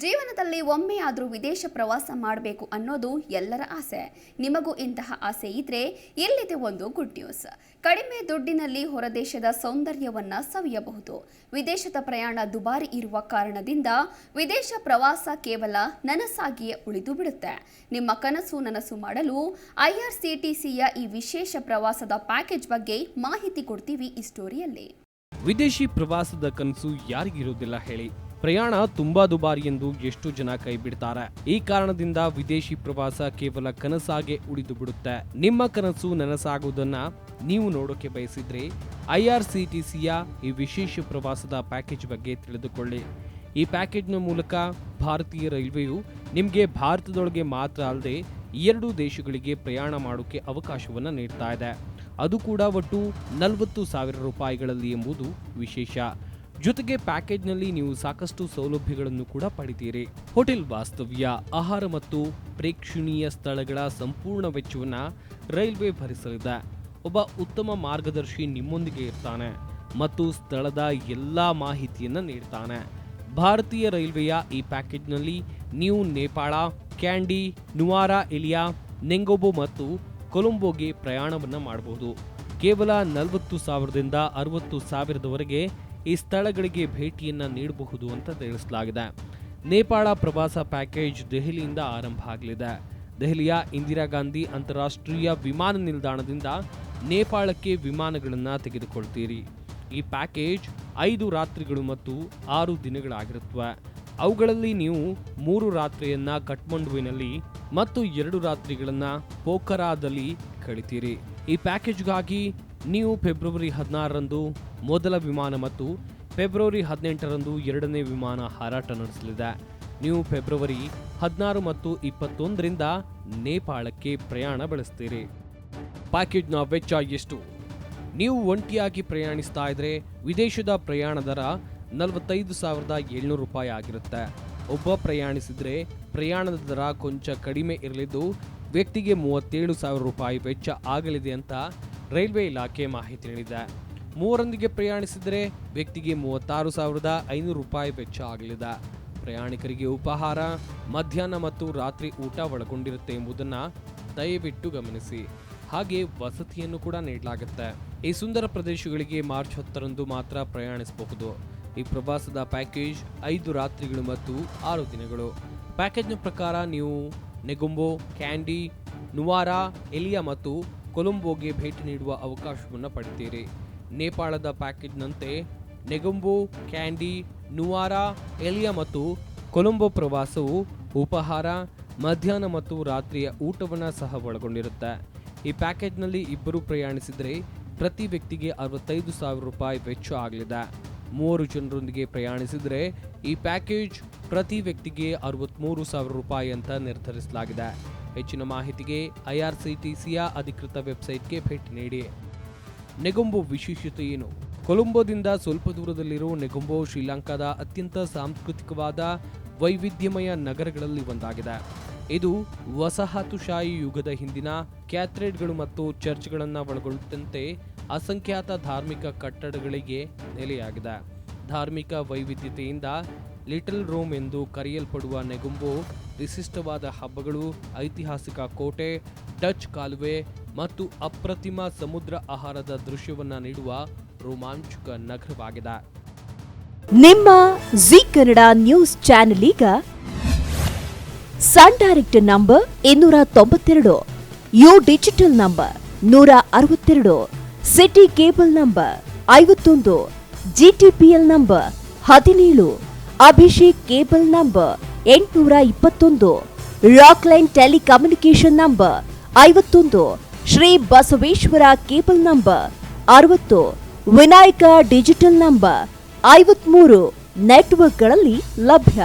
ಜೀವನದಲ್ಲಿ ಒಮ್ಮೆಯಾದರೂ ವಿದೇಶ ಪ್ರವಾಸ ಮಾಡಬೇಕು ಅನ್ನೋದು ಎಲ್ಲರ ಆಸೆ. ನಿಮಗೂ ಇಂತಹ ಆಸೆ ಇದ್ರೆ ಇಲ್ಲಿದೆ ಒಂದು ಗುಡ್ ನ್ಯೂಸ್. ಕಡಿಮೆ ದುಡ್ಡಿನಲ್ಲಿ ಹೊರದೇಶದ ಸೌಂದರ್ಯವನ್ನ ಸವಿಯಬಹುದು. ವಿದೇಶದ ಪ್ರಯಾಣ ದುಬಾರಿ ಇರುವ ಕಾರಣದಿಂದ ವಿದೇಶ ಪ್ರವಾಸ ಕೇವಲ ನನಸಾಗಿಯೇ ಉಳಿದು ಬಿಡುತ್ತೆ. ನಿಮ್ಮ ಕನಸು ನನಸು ಮಾಡಲು IRCTCಯ ಈ ವಿಶೇಷ ಪ್ರವಾಸದ ಪ್ಯಾಕೇಜ್ ಬಗ್ಗೆ ಮಾಹಿತಿ ಕೊಡ್ತೀವಿ ಈ ಸ್ಟೋರಿಯಲ್ಲಿ. ವಿದೇಶಿ ಪ್ರವಾಸದ ಕನಸು ಯಾರಿಗಿರುವುದಿಲ್ಲ ಹೇಳಿ. ಪ್ರಯಾಣ ತುಂಬಾ ದುಬಾರಿ ಎಂದು ಎಷ್ಟು ಜನ ಕೈ ಬಿಡ್ತಾರೆ. ಈ ಕಾರಣದಿಂದ ವಿದೇಶಿ ಪ್ರವಾಸ ಕೇವಲ ಕನಸಾಗೆ ಉಳಿದು ಬಿಡುತ್ತೆ. ನಿಮ್ಮ ಕನಸು ನನಸಾಗುವುದನ್ನ ನೀವು ನೋಡೋಕೆ ಬಯಸಿದ್ರೆ IRCTCಯ ಈ ವಿಶೇಷ ಪ್ರವಾಸದ ಪ್ಯಾಕೇಜ್ ಬಗ್ಗೆ ತಿಳಿದುಕೊಳ್ಳಿ. ಈ ಪ್ಯಾಕೇಜ್ನ ಮೂಲಕ ಭಾರತೀಯ ರೈಲ್ವೆಯು ನಿಮಗೆ ಭಾರತದೊಳಗೆ ಮಾತ್ರ ಅಲ್ಲದೆ 2 ದೇಶಗಳಿಗೆ ಪ್ರಯಾಣ ಮಾಡೋಕೆ ಅವಕಾಶವನ್ನು ನೀಡ್ತಾ ಇದೆ. ಅದು ಕೂಡ ಒಟ್ಟು 40,000 ರೂಪಾಯಿಗಳಲ್ಲಿ ಎಂಬುದು ವಿಶೇಷ. ಜೊತೆಗೆ ಪ್ಯಾಕೇಜ್ನಲ್ಲಿ ನೀವು ಸಾಕಷ್ಟು ಸೌಲಭ್ಯಗಳನ್ನು ಕೂಡ ಪಡಿತೀರಿ. ಹೋಟೆಲ್ ವಾಸ್ತವ್ಯ, ಆಹಾರ ಮತ್ತು ಪ್ರೇಕ್ಷಣೀಯ ಸ್ಥಳಗಳ ಸಂಪೂರ್ಣ ವೆಚ್ಚವನ್ನು ರೈಲ್ವೆ ಭರಿಸಲಿದೆ. ಒಬ್ಬ ಉತ್ತಮ ಮಾರ್ಗದರ್ಶಿ ನಿಮ್ಮೊಂದಿಗೆ ಇರ್ತಾನೆ ಮತ್ತು ಸ್ಥಳದ ಎಲ್ಲಾ ಮಾಹಿತಿಯನ್ನು ನೀಡ್ತಾನೆ. ಭಾರತೀಯ ರೈಲ್ವೆಯ ಈ ಪ್ಯಾಕೇಜ್ನಲ್ಲಿ ನೀವು ನೇಪಾಳ, ಕ್ಯಾಂಡಿ, ನುವಾರಾ ಎಲಿಯಾ, ನೆಂಗೊಬೊ ಮತ್ತು ಕೊಲಂಬೋಗೆ ಪ್ರಯಾಣವನ್ನು ಮಾಡಬಹುದು. ಕೇವಲ 40,000ದಿಂದ 60,000ದವರೆಗೆ ಈ ಸ್ಥಳಗಳಿಗೆ ಭೇಟಿಯನ್ನ ನೀಡಬಹುದು ಅಂತ ತಿಳಿಸಲಾಗಿದೆ. ನೇಪಾಳ ಪ್ರವಾಸ ಪ್ಯಾಕೇಜ್ ದೆಹಲಿಯಿಂದ ಆರಂಭ ಆಗಲಿದೆ. ದೆಹಲಿಯ ಇಂದಿರಾ ಗಾಂಧಿ ಅಂತಾರಾಷ್ಟ್ರೀಯ ವಿಮಾನ ನಿಲ್ದಾಣದಿಂದ ನೇಪಾಳಕ್ಕೆ ವಿಮಾನಗಳನ್ನು ತೆಗೆದುಕೊಳ್ತೀರಿ. ಈ ಪ್ಯಾಕೇಜ್ 5 ರಾತ್ರಿಗಳು ಮತ್ತು 6 ದಿನಗಳಾಗಿರುತ್ತವೆ. ಅವುಗಳಲ್ಲಿ ನೀವು 3 ರಾತ್ರಿಯನ್ನ ಕಠ್ಮಂಡುವಿನಲ್ಲಿ ಮತ್ತು 2 ರಾತ್ರಿಗಳನ್ನ ಪೋಖರಾದಲ್ಲಿ ಕಳಿತೀರಿ. ಈ ಪ್ಯಾಕೇಜ್ಗಾಗಿ ನೀವು ಫೆಬ್ರವರಿ 16ರಂದು ಮೊದಲ ವಿಮಾನ ಮತ್ತು ಫೆಬ್ರವರಿ 18ರಂದು 2ನೇ ವಿಮಾನ ಹಾರಾಟ ನಡೆಸಲಿದೆ. ನೀವು ಫೆಬ್ರವರಿ 16 ಮತ್ತು 21ರಿಂದ ನೇಪಾಳಕ್ಕೆ ಪ್ರಯಾಣ ಬೆಳೆಸ್ತೀರಿ. ಪ್ಯಾಕೇಜ್ನ ವೆಚ್ಚ ಎಷ್ಟು? ನೀವು ಒಂಟಿಯಾಗಿ ಪ್ರಯಾಣಿಸ್ತಾ ಇದ್ರೆ ವಿದೇಶದ ಪ್ರಯಾಣ ದರ 45,700 ರೂಪಾಯಿ ಆಗಿರುತ್ತೆ. ಒಬ್ಬ ಪ್ರಯಾಣಿಸಿದ್ರೆ ಪ್ರಯಾಣದ ದರ ಕೊಂಚ ಕಡಿಮೆ ಇರಲಿದ್ದು ವ್ಯಕ್ತಿಗೆ 37,000 ರೂಪಾಯಿ ವೆಚ್ಚ ಆಗಲಿದೆ ಅಂತ ರೈಲ್ವೆ ಇಲಾಖೆ ಮಾಹಿತಿ ನೀಡಿದೆ. 3ರೊಂದಿಗೆ ಪ್ರಯಾಣಿಸಿದರೆ ವ್ಯಕ್ತಿಗೆ 36,500 ರೂಪಾಯಿ ವೆಚ್ಚ ಆಗಲಿದೆ. ಪ್ರಯಾಣಿಕರಿಗೆ ಉಪಹಾರ, ಮಧ್ಯಾಹ್ನ ಮತ್ತು ರಾತ್ರಿ ಊಟ ಒಳಗೊಂಡಿರುತ್ತೆ ಎಂಬುದನ್ನು ದಯವಿಟ್ಟು ಗಮನಿಸಿ. ಹಾಗೆ ವಸತಿಯನ್ನು ಕೂಡ ನೀಡಲಾಗುತ್ತೆ. ಈ ಸುಂದರ ಪ್ರದೇಶಗಳಿಗೆ ಮಾರ್ಚ್ 10ರಂದು ಮಾತ್ರ ಪ್ರಯಾಣಿಸಬಹುದು. ಈ ಪ್ರವಾಸದ ಪ್ಯಾಕೇಜ್ 5 ರಾತ್ರಿಗಳು ಮತ್ತು 6 ದಿನಗಳು. ಪ್ಯಾಕೇಜ್ನ ಪ್ರಕಾರ ನೀವು ನೆಗೊಂಬೊ, ಕ್ಯಾಂಡಿ, ನುವಾರಾ ಎಲಿಯಾ ಮತ್ತು ಕೊಲಂಬೋಗೆ ಭೇಟಿ ನೀಡುವ ಅವಕಾಶವನ್ನು ಪಡೆಯುತ್ತೀರಿ. ನೇಪಾಳದ ಪ್ಯಾಕೇಜ್ನಂತೆ ನೆಗೊಂಬೊ, ಕ್ಯಾಂಡಿ, ನುವಾರಾ ಎಲಿಯಾ ಮತ್ತು ಕೊಲಂಬೋ ಪ್ರವಾಸವು ಉಪಹಾರ, ಮಧ್ಯಾಹ್ನ ಮತ್ತು ರಾತ್ರಿಯ ಊಟವನ್ನು ಸಹ ಒಳಗೊಂಡಿರುತ್ತೆ. ಈ ಪ್ಯಾಕೇಜ್ನಲ್ಲಿ ಇಬ್ಬರು ಪ್ರಯಾಣಿಸಿದರೆ ಪ್ರತಿ ವ್ಯಕ್ತಿಗೆ 65,000 ರೂಪಾಯಿ ವೆಚ್ಚ ಆಗಲಿದೆ. 3 ಜನರೊಂದಿಗೆ ಪ್ರಯಾಣಿಸಿದರೆ ಈ ಪ್ಯಾಕೇಜ್ ಪ್ರತಿ ವ್ಯಕ್ತಿಗೆ 63,000 ರೂಪಾಯಿ ಅಂತ ನಿರ್ಧರಿಸಲಾಗಿದೆ. ಹೆಚ್ಚಿನ ಮಾಹಿತಿಗೆ IRCTCಯ ಅಧಿಕೃತ ವೆಬ್ಸೈಟ್ಗೆ ಭೇಟಿ ನೀಡಿ. ನೆಗೊಂಬೊ ವಿಶೇಷತೆ ಏನು? ಕೊಲಂಬೋದಿಂದ ಸ್ವಲ್ಪ ದೂರದಲ್ಲಿರೋ ನೆಗೊಂಬೊ ಶ್ರೀಲಂಕಾದ ಅತ್ಯಂತ ಸಾಂಸ್ಕೃತಿಕವಾದ ವೈವಿಧ್ಯಮಯ ನಗರಗಳಲ್ಲಿ ಒಂದಾಗಿದೆ. ಇದು ವಸಾಹತುಶಾಹಿ ಯುಗದ ಹಿಂದಿನ ಕ್ಯಾಥೆಡ್ರಲ್ಗಳು ಮತ್ತು ಚರ್ಚ್ಗಳನ್ನು ಒಳಗೊಂಡಂತೆ ಅಸಂಖ್ಯಾತ ಧಾರ್ಮಿಕ ಕಟ್ಟಡಗಳಿಗೆ ನೆಲೆಯಾಗಿದೆ. ಧಾರ್ಮಿಕ ವೈವಿಧ್ಯತೆಯಿಂದ ಲಿಟಲ್ ರೋಮ್ ಎಂದು ಕರೆಯಲ್ಪಡುವ ನೆಗೊಂಬೊ ವಿಶಿಷ್ಟವಾದ ಹಬ್ಬಗಳು, ಐತಿಹಾಸಿಕ ಕೋಟೆ, ಡಚ್ ಕಾಲುವೆ ಮತ್ತು ಅಪ್ರತಿಮ ಸಮುದ್ರ ಆಹಾರದ ದೃಶ್ಯವನ್ನ ನೀಡುವ ರೋಮಾಂಚಕ ನಗರವಾಗಿದೆ. ನಿಮ್ಮ ಜಿ ಕನ್ನಡ ನ್ಯೂಸ್ ಚಾನೆಲ್ ಈಗ Sun Direct number 292, U digital number 162, City cable number 51, GTPL number 17, Abhishek cable number 821, Rock line telecommunication number 51, Shri Basaveshwara cable number 60, Vinayaka digital number 53 ನೆಟ್ವರ್ಕ್ಗಳಲ್ಲಿ ಲಭ್ಯ.